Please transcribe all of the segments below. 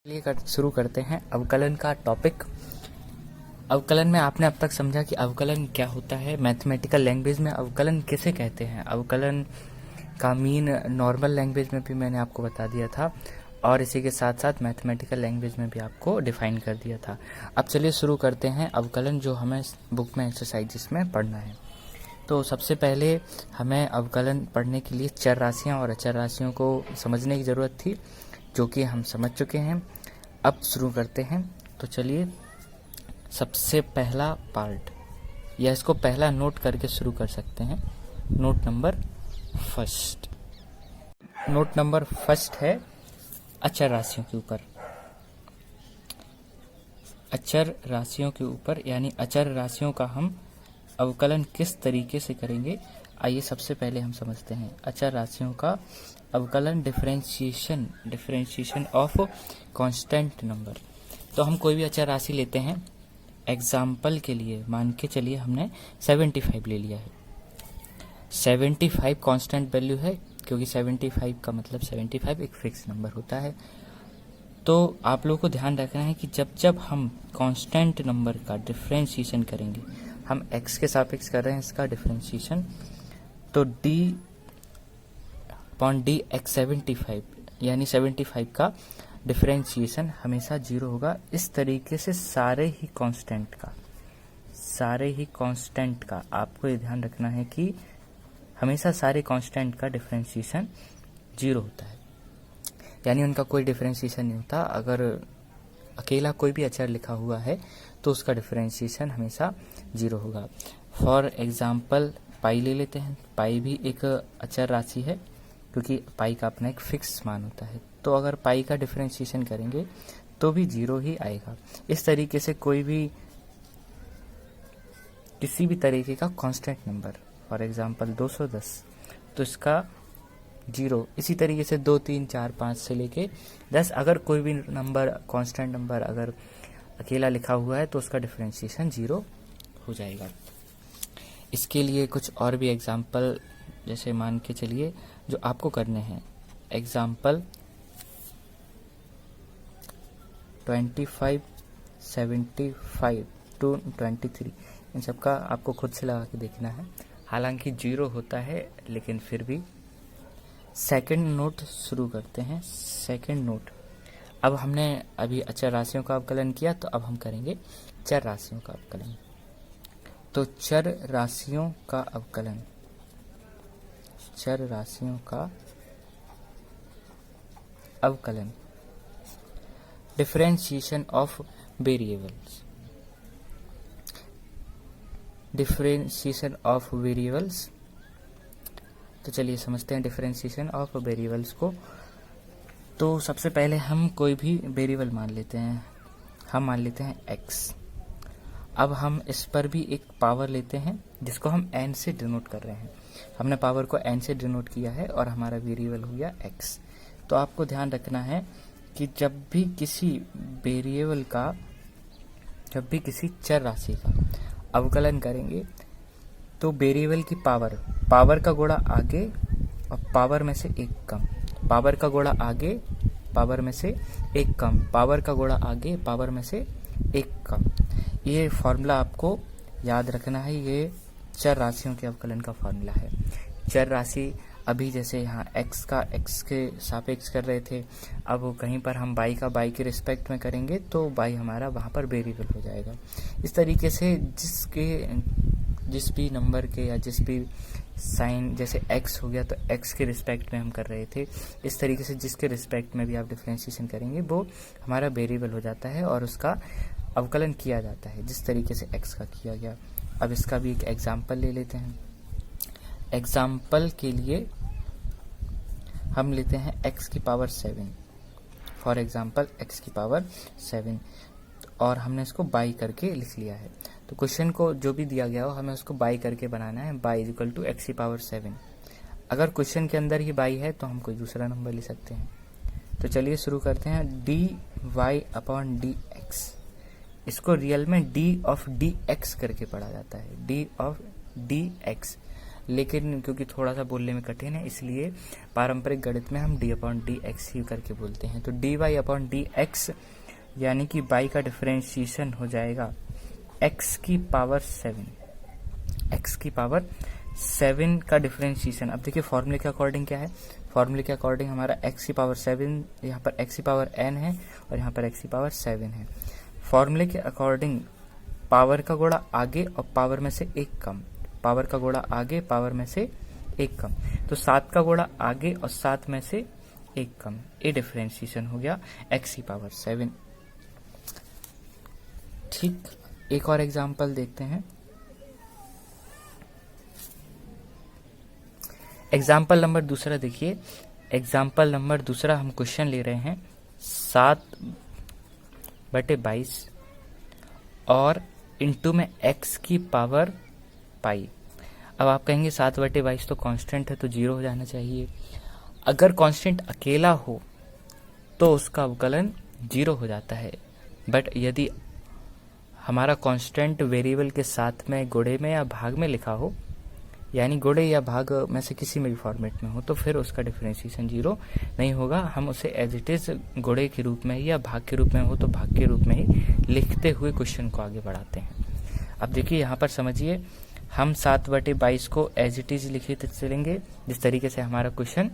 शुरू करते हैं अवकलन का टॉपिक। अवकलन में आपने अब तक समझा कि अवकलन क्या होता है। मैथमेटिकल लैंग्वेज में अवकलन किसे कहते हैं, अवकलन का मीन नॉर्मल लैंग्वेज में भी मैंने आपको बता दिया था और इसी के साथ साथ मैथमेटिकल लैंग्वेज में भी आपको डिफाइन कर दिया था। अब चलिए शुरू करते हैं अवकलन जो हमें बुक में एक्सरसाइजेस में पढ़ना है। तो सबसे पहले हमें अवकलन पढ़ने के लिए चर राशियाँ और अचर राशियों को समझने की ज़रूरत थी, जो कि हम समझ चुके हैं। अब शुरू करते हैं। तो चलिए सबसे पहला पार्ट या इसको पहला नोट करके शुरू कर सकते हैं। नोट नंबर फर्स्ट है अचर राशियों के ऊपर। अचर राशियों के ऊपर यानी अचर राशियों का हम अवकलन किस तरीके से करेंगे, आइए सबसे पहले हम समझते हैं अचर राशियों का अवकलन। Differentiation of constant number. तो हम कोई भी अचर राशि लेते हैं, एग्जाम्पल के लिए मान के चलिए हमने 75 ले लिया है। 75 कांस्टेंट वैल्यू है क्योंकि 75 का मतलब 75 एक फिक्स नंबर होता है। तो आप लोगों को ध्यान रखना है कि जब हम कांस्टेंट नंबर का डिफरेंशिएशन करेंगे, हम x के सापेक्ष कर रहे हैं इसका डिफरेंशिएशन, तो d x 75 यानी 75 का डिफरेंशिएशन हमेशा 0 होगा। इस तरीके से सारे ही कांस्टेंट का आपको ये ध्यान रखना है कि हमेशा सारे कांस्टेंट का डिफरेंशिएशन 0 होता है, यानी उनका कोई डिफरेंशिएशन नहीं होता। अगर अकेला कोई भी अचर लिखा हुआ है तो उसका डिफरेंशिएशन हमेशा 0 होगा। फॉर एग्जाम्पल पाई ले लेते हैं। पाई भी एक अचर राशि है क्योंकि पाई का अपना एक फिक्स मान होता है। तो अगर पाई का डिफरेंशिएशन करेंगे तो भी 0 ही आएगा। इस तरीके से कोई भी किसी भी तरीके का कांस्टेंट नंबर, फॉर एग्जाम्पल 210, तो इसका 0। इसी तरीके से 2, 3, 4, 5 से लेके 10 अगर कोई भी नंबर कांस्टेंट नंबर अगर अकेला लिखा हुआ है तो उसका डिफरेंशिएशन 0 हो जाएगा। इसके लिए कुछ और भी एग्जाम्पल जैसे मान के चलिए जो आपको करने हैं। एग्जाम्पल 25, 75 to 23, इन सबका आपको खुद से लगा के देखना है। हालांकि 0 होता है लेकिन फिर भी। सेकंड नोट शुरू करते हैं। सेकंड नोट, अब हमने अभी अचर राशियों का अवकलन किया, तो अब हम करेंगे चर राशियों का अवकलन। तो चर राशियों का अवकलन, चर राशियों का अवकलन, differentiation of variables. Differentiation of variables, तो चलिए समझते हैं डिफरेंशिएशन ऑफ वेरिएबल्स को। तो सबसे पहले हम कोई भी वेरिएबल मान लेते हैं। हम मान लेते हैं x। अब हम इस पर भी एक पावर लेते हैं जिसको हम n से डिनोट कर रहे हैं। हमने पावर को n से डिनोट किया है और हमारा वेरिएबल हो गया x। तो आपको ध्यान रखना है कि जब भी किसी वेरिएबल का, जब भी किसी चर राशि का अवकलन करेंगे तो वेरिएबल की पावर का गुणा आगे और पावर में से एक कम, पावर का गुणा आगे पावर में से एक कम, पावर का गुणा आगे पावर में से एक कम। ये फॉर्मूला आपको याद रखना है। ये चर राशियों के अवकलन का फॉर्मूला है। चर राशि अभी जैसे यहाँ x का x के सापेक्ष कर रहे थे, अब कहीं पर हम y का y के रिस्पेक्ट में करेंगे तो y हमारा वहाँ पर वेरिएबल हो जाएगा। इस तरीके से जिस भी नंबर के या जिस भी साइन, जैसे x हो गया तो x के रिस्पेक्ट में हम कर रहे थे, इस तरीके से जिसके रिस्पेक्ट में भी आप डिफरेंशिएशन करेंगे वो हमारा वेरिएबल हो जाता है और उसका अवकलन किया जाता है जिस तरीके से x का किया गया। अब इसका भी एक एग्जाम्पल ले लेते हैं। एग्जाम्पल के लिए हम लेते हैं x की पावर 7, फॉर एग्जाम्पल x की पावर 7, और हमने इसको बाई करके लिख लिया है। तो क्वेश्चन को जो भी दिया गया हो हमें उसको बाई करके बनाना है। बाई इक्वल टू x की पावर 7। अगर क्वेश्चन के अंदर ही बाई है तो हम कोई दूसरा नंबर ले सकते हैं। तो चलिए शुरू करते हैं। dy/dx, इसको रियल में d ऑफ dx करके पढ़ा जाता है। d ऑफ dx लेकिन क्योंकि थोड़ा सा बोलने में कठिन है इसलिए पारंपरिक गणित में हम d/dx ही करके बोलते हैं। तो dy/dx यानी कि y का डिफरेंशिएशन हो जाएगा x की पावर 7 का डिफरेंशिएशन। अब देखिए फॉर्मूले के अकॉर्डिंग क्या है, फॉर्मूले के अकॉर्डिंग हमारा x की पावर 7, यहाँ पर x की पावर n है और यहाँ पर x की पावर 7 है। फॉर्मूले के अकॉर्डिंग पावर का गुणा आगे और पावर में से एक कम, पावर का गुणा आगे पावर में से एक कम, तो 7 का गुणा आगे और 7 में से एक कम, ये डिफरेंशिएशन हो गया x की पावर 7। ठीक, एक और एग्जांपल देखते हैं। एग्जाम्पल नंबर दूसरा देखिए, एग्जाम्पल नंबर दूसरा हम क्वेश्चन ले रहे हैं 7/22 और इनटू में x की पावर पाई। अब आप कहेंगे 7/22 तो कांस्टेंट है तो 0 हो जाना चाहिए। अगर कांस्टेंट अकेला हो तो उसका अवकलन 0 हो जाता है, बट यदि हमारा कांस्टेंट वेरिएबल के साथ में गुणे में या भाग में लिखा हो, यानी गुणे या भाग में से किसी में भी फॉर्मेट में हो, तो फिर उसका डिफरेंशिएशन 0 नहीं होगा। हम उसे एज इट इज गुणे के रूप में ही या भाग के रूप में हो तो भाग के रूप में ही लिखते हुए क्वेश्चन को आगे बढ़ाते हैं। अब देखिए यहाँ पर समझिए, हम 7/22 को एज इट इज लिखे चलेंगे जिस तरीके से हमारा क्वेश्चन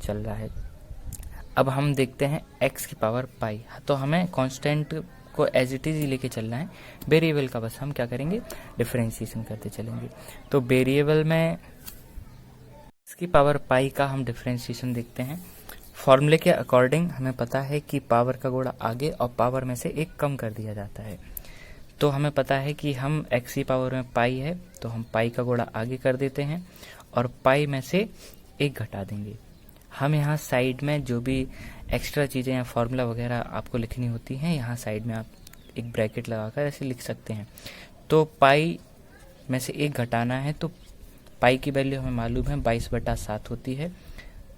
चल रहा है। अब हम देखते हैं x की पावर पाई, तो हमें कांस्टेंट को एज इट इज ही लेके चलना है, वेरिएबल का बस हम क्या करेंगे, डिफरेंशिएशन करते चलेंगे। तो वेरिएबल में x की पावर पाई का हम डिफरेंशिएशन देखते हैं। फॉर्मूले के अकॉर्डिंग हमें पता है कि पावर का गुणा आगे और पावर में से एक कम कर दिया जाता है। तो हमें पता है कि हम x की पावर में पाई है तो हम पाई का गुणा आगे कर देते हैं और पाई में से एक घटा देंगे। हम यहाँ साइड में जो भी एक्स्ट्रा चीज़ें या फार्मूला वगैरह आपको लिखनी होती हैं, यहाँ साइड में आप एक ब्रैकेट लगाकर ऐसे लिख सकते हैं। तो पाई में से एक घटाना है तो पाई की वैल्यू हमें मालूम है 22/7 होती है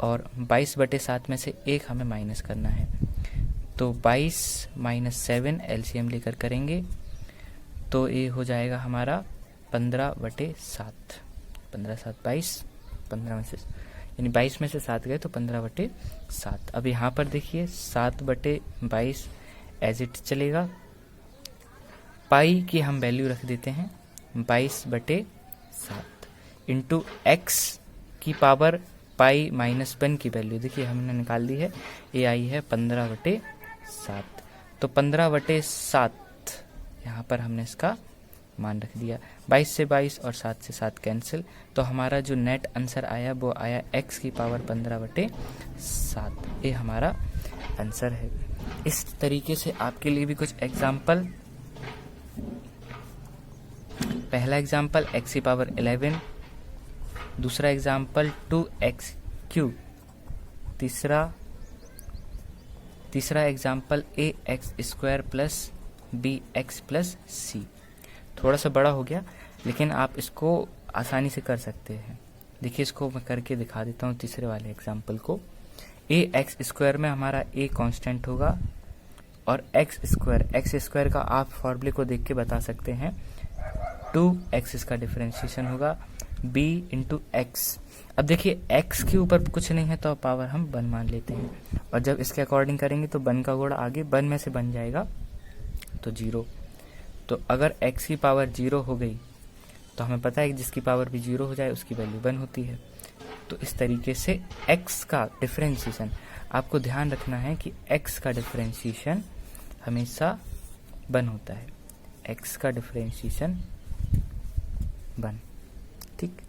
और 22/7 में से एक हमें माइनस करना है। तो 22 - 7 एलसीएम लेकर करेंगे तो ये हो जाएगा हमारा 15/7। 15/7 22, 15 में से यानी 22 में से 7 गए तो 15/7। अब यहाँ पर देखिए 7/22 एज इट चलेगा। पाई की हम वैल्यू रख देते हैं 22/7 इंटू एक्स की पावर पाई -1 की वैल्यू देखिए हमने निकाल दी है, ये आई है 15/7। तो 15/7 यहाँ पर हमने इसका मान रख दिया। 22 से 22 और 7 से 7 कैंसिल, तो हमारा जो नेट आंसर आया वो आया x की पावर 15/7। ये हमारा आंसर है। इस तरीके से आपके लिए भी कुछ एग्जाम्पल। पहला एग्जाम्पल x की पावर 11, दूसरा एग्जाम्पल 2x3, तीसरा example ax² plus bx plus c। थोड़ा सा बड़ा हो गया लेकिन आप इसको आसानी से कर सकते हैं। देखिए इसको मैं करके दिखा देता हूँ तीसरे वाले एग्जाम्पल को। ax² में हमारा a कांस्टेंट होगा और x² का आप फॉर्मूले को देख के बता सकते हैं 2x इसका डिफरेंशिएशन होगा b इंटू एक्स। अब देखिए x के ऊपर कुछ नहीं है तो पावर हम 1 मान लेते हैं और जब इसके अकॉर्डिंग करेंगे तो 1 का गुणा आगे 1 में से बन जाएगा तो 0। तो अगर x की पावर 0 हो गई तो हमें पता है कि जिसकी पावर भी 0 हो जाए उसकी वैल्यू 1 होती है। तो इस तरीके से x का डिफरेंशिएशन, आपको ध्यान रखना है कि x का डिफरेंशिएशन हमेशा 1 होता है, x का डिफरेंशिएशन 1। ठीक,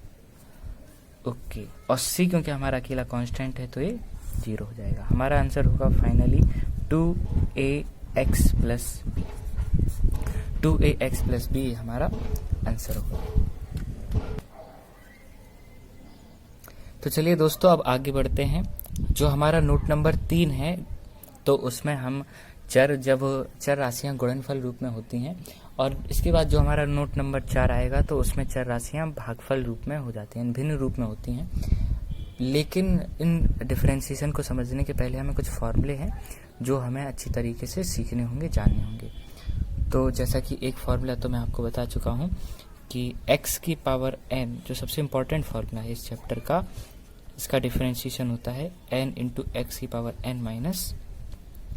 ओके। और c क्योंकि हमारा अकेला कांस्टेंट है तो ये 0 हो जाएगा। हमारा आंसर होगा finally 2ax plus b। 2ax plus b हमारा आंसर होगा। तो चलिए दोस्तों अब आगे बढ़ते हैं। जो हमारा नोट नंबर 3 है तो उसमें हम जब चर राशियां गुणनफल रूप में होती हैं और इसके बाद जो हमारा नोट नंबर 4 आएगा तो उसमें चर राशियां भागफल रूप में हो जाती हैं, भिन्न रूप में होती हैं। लेकिन इन डिफरेंशिएशन को समझने के पहले हमें कुछ फॉर्मूले हैं जो हमें अच्छी तरीके से सीखने होंगे, जानने होंगे। तो जैसा कि एक फॉर्मूला तो मैं आपको बता चुका हूँ कि x की पावर n जो सबसे इम्पोर्टेंट फॉर्मूला है इस चैप्टर का, इसका डिफरेंशिएशन होता है n इंटू एक्स की पावर n माइनस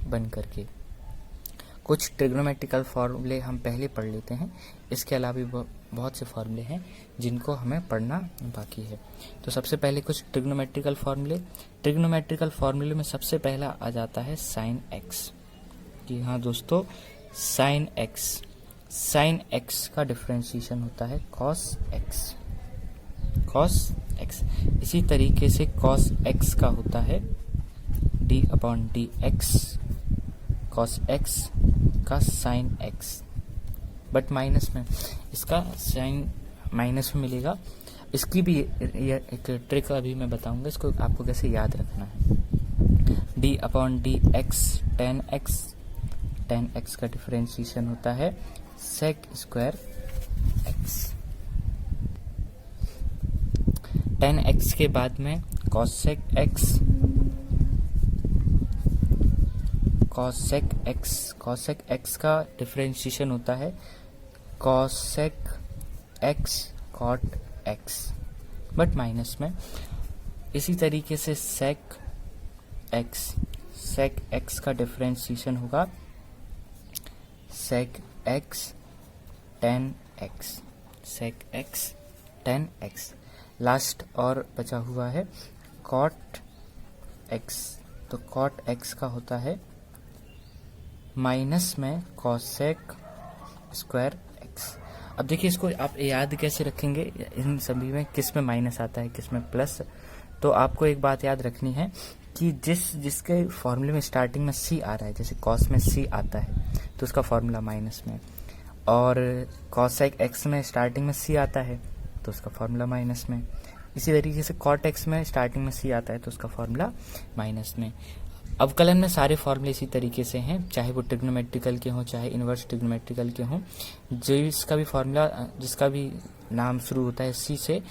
बन करके। कुछ ट्रिग्नोमेट्रिकल फॉर्मूले हम पहले पढ़ लेते हैं, इसके अलावा भी बहुत से फॉर्मूले हैं जिनको हमें पढ़ना बाकी है। तो सबसे पहले कुछ ट्रिग्नोमेट्रिकल फॉर्मूले। ट्रिग्नोमेट्रिकल फॉर्मूले में सबसे पहला आ जाता है साइन एक्स। जी हाँ दोस्तों, साइन एक्स। साइन एक्स का डिफरेंशिएशन होता है कॉस एक्स। Cos x. इसी तरीके से कॉस एक्स का होता है d upon d x, cos x का साइन एक्स, बट माइनस में। इसका साइन माइनस में मिलेगा। इसकी भी एक ट्रिक अभी मैं बताऊंगा, इसको आपको कैसे याद रखना है। D upon d x tan x. Tan x का डिफरेंशिएशन होता है sec square x. Tan x के बाद में cosec x. Cosec x. Cosec x का डिफरेंशिएशन होता है cosec x cot x, but minus में। इसी तरीके से सेक एक्स। सेक एक्स का डिफरेंशिएशन होगा sec x tan x. Sec x tan x. Last और बचा हुआ है कॉट एक्स। तो कॉट एक्स का होता है माइनस में कॉसेक स्क्वायर एक्स। अब देखिए इसको आप याद कैसे रखेंगे, इन सभी में किस में माइनस आता है किस में प्लस। तो आपको एक बात याद रखनी है कि जिसके फॉर्मूले में स्टार्टिंग में सी आ रहा है, जैसे कॉस में सी आता है तो उसका फॉर्मूला माइनस में, और कॉसेक एक्स में स्टार्टिंग में सी आता है तो उसका फॉर्मूला माइनस में। इसी तरीके से कॉट एक्स में स्टार्टिंग में सी आता है तो उसका फॉर्मूला माइनस में। अवकलन में सारे फॉर्मूले इसी तरीके से हैं, चाहे वो ट्रिग्नोमेट्रिकल के हों चाहे इन्वर्स ट्रिग्नोमेट्रिकल के हों। जिसका भी फॉर्मूला, जिसका भी नाम शुरू होता है सी से,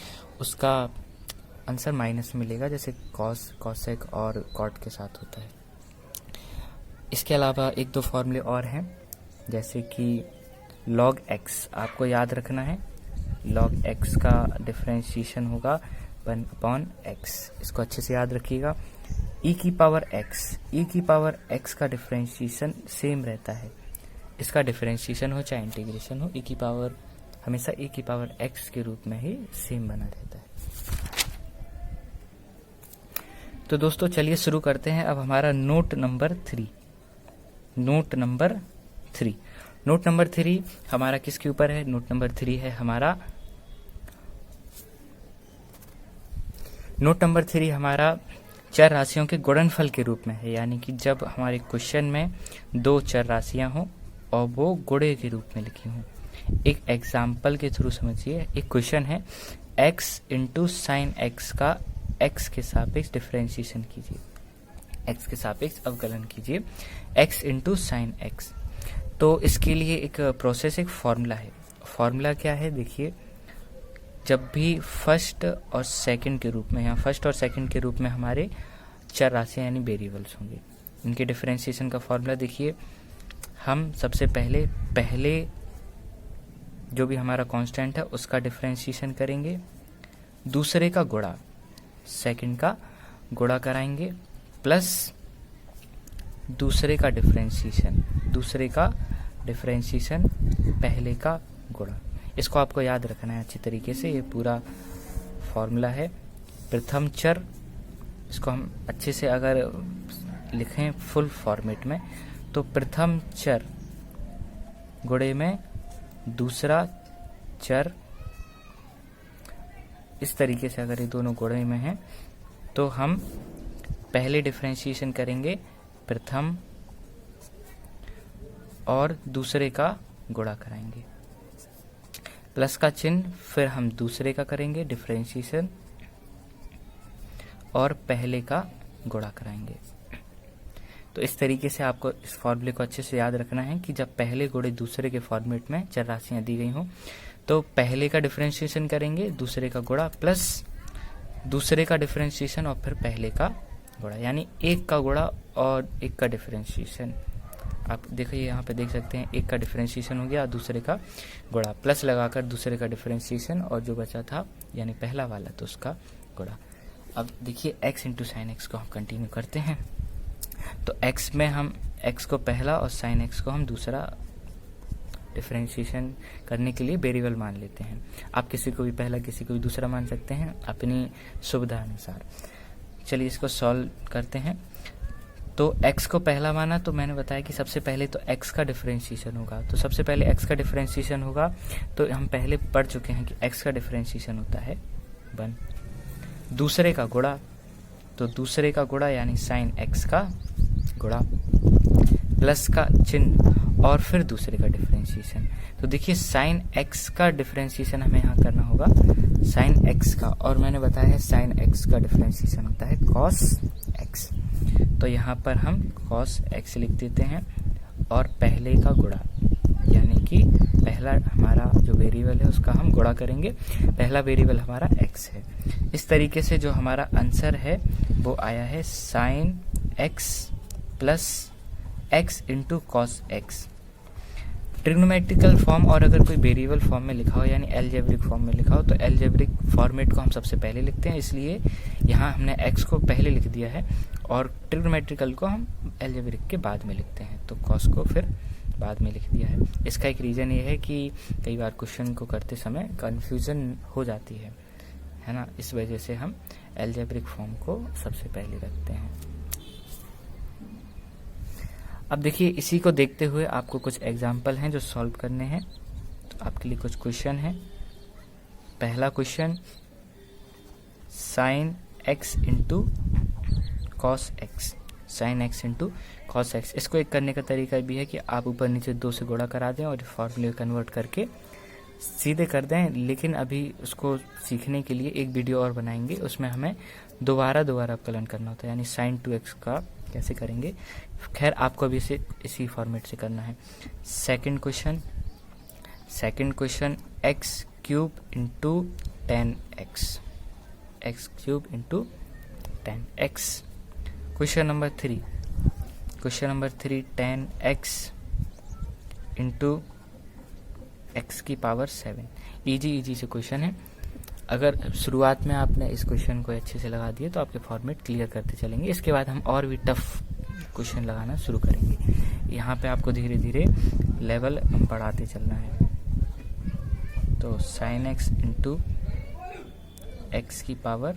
उसका आंसर माइनस मिलेगा, जैसे कॉस, कॉसेक और कॉट के साथ होता है। इसके अलावा एक दो फॉर्मूले और हैं, जैसे कि लॉग एक्स आपको याद रखना है। लॉग एक्स का डिफरेंशिएशन होगा 1 अपॉन एक्स। इसको अच्छे से याद रखिएगा। ई की पावर एक्स। ई की पावर एक्स का डिफरेंशिएशन सेम रहता है, इसका डिफरेंशिएशन हो चाहे इंटीग्रेशन हो, ई की पावर हमेशा ई की पावर एक्स के रूप में ही सेम बना रहता है। तो दोस्तों चलिए शुरू करते हैं अब हमारा note number 3। Note number 3। Note number 3 हमारा किसके ऊपर है? नोट नंबर 3 है हमारा, नोट नंबर 3 हमारा चर राशियों के गुणनफल के रूप में है। यानी कि जब हमारे क्वेश्चन में दो चर राशियां हों और वो गुणे के रूप में लिखी हों। एक एग्जाम्पल के थ्रू समझिए। एक क्वेश्चन है x इंटू साइन एक्स का x के सापेक्ष डिफरेंशिएशन कीजिए, x के सापेक्ष अवकलन कीजिए, x इंटू साइन एक्स। तो इसके लिए एक प्रोसेस, एक फॉर्मूला है। फॉर्मूला क्या है देखिए, जब भी फर्स्ट और सेकंड के रूप में, यहाँ फर्स्ट और सेकंड के रूप में हमारे चर राशियाँ यानी वेरिएबल्स होंगे, इनके डिफरेंशिएशन का फॉर्मूला देखिए। हम सबसे पहले जो भी हमारा कांस्टेंट है उसका डिफरेंशिएशन करेंगे, दूसरे का गुणा सेकंड का गुणा कराएंगे, प्लस दूसरे का डिफरेंशिएशन पहले का गुणा। इसको आपको याद रखना है अच्छी तरीके से। ये पूरा फॉर्मूला है। प्रथम चर, इसको हम अच्छे से अगर लिखें फुल फॉर्मेट में, तो प्रथम चर गुणे में दूसरा चर, इस तरीके से अगर ये दोनों गुणे में हैं तो हम पहले डिफरेंशिएशन करेंगे प्रथम और दूसरे का गुणा कराएंगे, प्लस का चिन्ह, फिर हम दूसरे का करेंगे डिफरेंशिएशन और पहले का गुणा कराएंगे। तो इस तरीके से आपको इस फॉर्मूले को अच्छे से याद रखना है कि जब पहले गुणे दूसरे के फॉर्मेट में चर राशियां दी गई हों तो पहले का डिफरेंशिएशन करेंगे, दूसरे का गुणा, प्लस दूसरे का डिफरेंशिएशन और फिर पहले का गुणा, यानी एक का गुणा और एक का डिफरेंशिएशन, आप देखिए यहाँ पे देख सकते हैं, एक का डिफरेंशिएशन हो गया, दूसरे का गुणा, प्लस लगाकर दूसरे का डिफरेंशिएशन, और जो बचा था यानी पहला वाला तो उसका गुणा। अब देखिए x इंटू साइन एक्स को हम कंटिन्यू करते हैं। तो x में हम x को पहला और साइन x को हम दूसरा डिफरेंशिएशन करने के लिए वेरिएबल मान लेते हैं। आप किसी को भी पहला किसी को भी दूसरा मान सकते हैं अपनी सुविधा अनुसार। चलिए इसको सॉल्व करते हैं। तो x को पहला माना तो मैंने बताया कि सबसे पहले तो x का डिफरेंशिएशन होगा। तो सबसे पहले x का डिफरेंशिएशन होगा, तो हम पहले पढ़ चुके हैं कि x का डिफरेंशिएशन होता है 1। दूसरे का गुणा, तो दूसरे का गुणा यानी साइन x का गुणा, प्लस का चिन्ह और फिर दूसरे का डिफरेंशिएशन। तो देखिए साइन x का डिफरेंशिएशन हमें यहाँ करना होगा साइन x का, और मैंने बताया है साइन x का डिफरेंशिएशन होता है cos x। तो यहाँ पर हम cos x लिख देते हैं और पहले का गुणा, यानी कि पहला हमारा जो वेरिएबल है उसका हम गुणा करेंगे। पहला वेरिएबल हमारा x है। इस तरीके से जो हमारा आंसर है वो आया है sine x plus x into cos x. Trigonometrical form और अगर कोई वेरिएबल फॉर्म में लिखा हो यानी एलजेब्रिक फॉर्म में लिखा हो तो एलजेब्रिक फॉर्मेट को हम सबसे पहले लिखते हैं, इसलिए यहाँ हमने x को पहले लिख दिया है और ट्रिग्नोमेट्रिकल को हम एलजेब्रिक के बाद में लिखते हैं, तो कॉस को फिर बाद में लिख दिया है। इसका एक रीज़न ये है कि कई बार क्वेश्चन को करते समय कन्फ्यूज़न हो जाती है ना, इस वजह से हम एलजेब्रिक फॉर्म को सबसे पहले रखते हैं। अब देखिए इसी को देखते हुए आपको कुछ एग्जाम्पल हैं जो सॉल्व करने हैं। तो आपके लिए कुछ क्वेश्चन है। पहला question sine x into cos x, sine x into cos x. इसको एक करने का तरीका भी है कि आप ऊपर नीचे 2 से गुणा करा दें और फॉर्मूले कन्वर्ट करके सीधे कर दें, लेकिन अभी उसको सीखने के लिए एक वीडियो और बनाएंगे, उसमें हमें दोबारा अवकलन करना होता है, यानी साइन 2x का कैसे करेंगे। खैर आपको भी इसी फॉर्मेट से करना है। Second question x cube into 10x, x cube into 10x। Question number 3 10x into x की पावर 7। इजी से क्वेश्चन है। अगर शुरुआत में आपने इस क्वेश्चन को अच्छे से लगा दिए तो आपके फॉर्मेट क्लियर करते चलेंगे। इसके बाद हम और भी टफ क्वेश्चन लगाना शुरू करेंगे। यहाँ पे आपको धीरे धीरे लेवल हम बढ़ाते चलना है। तो साइन x इंटू एक्स की पावर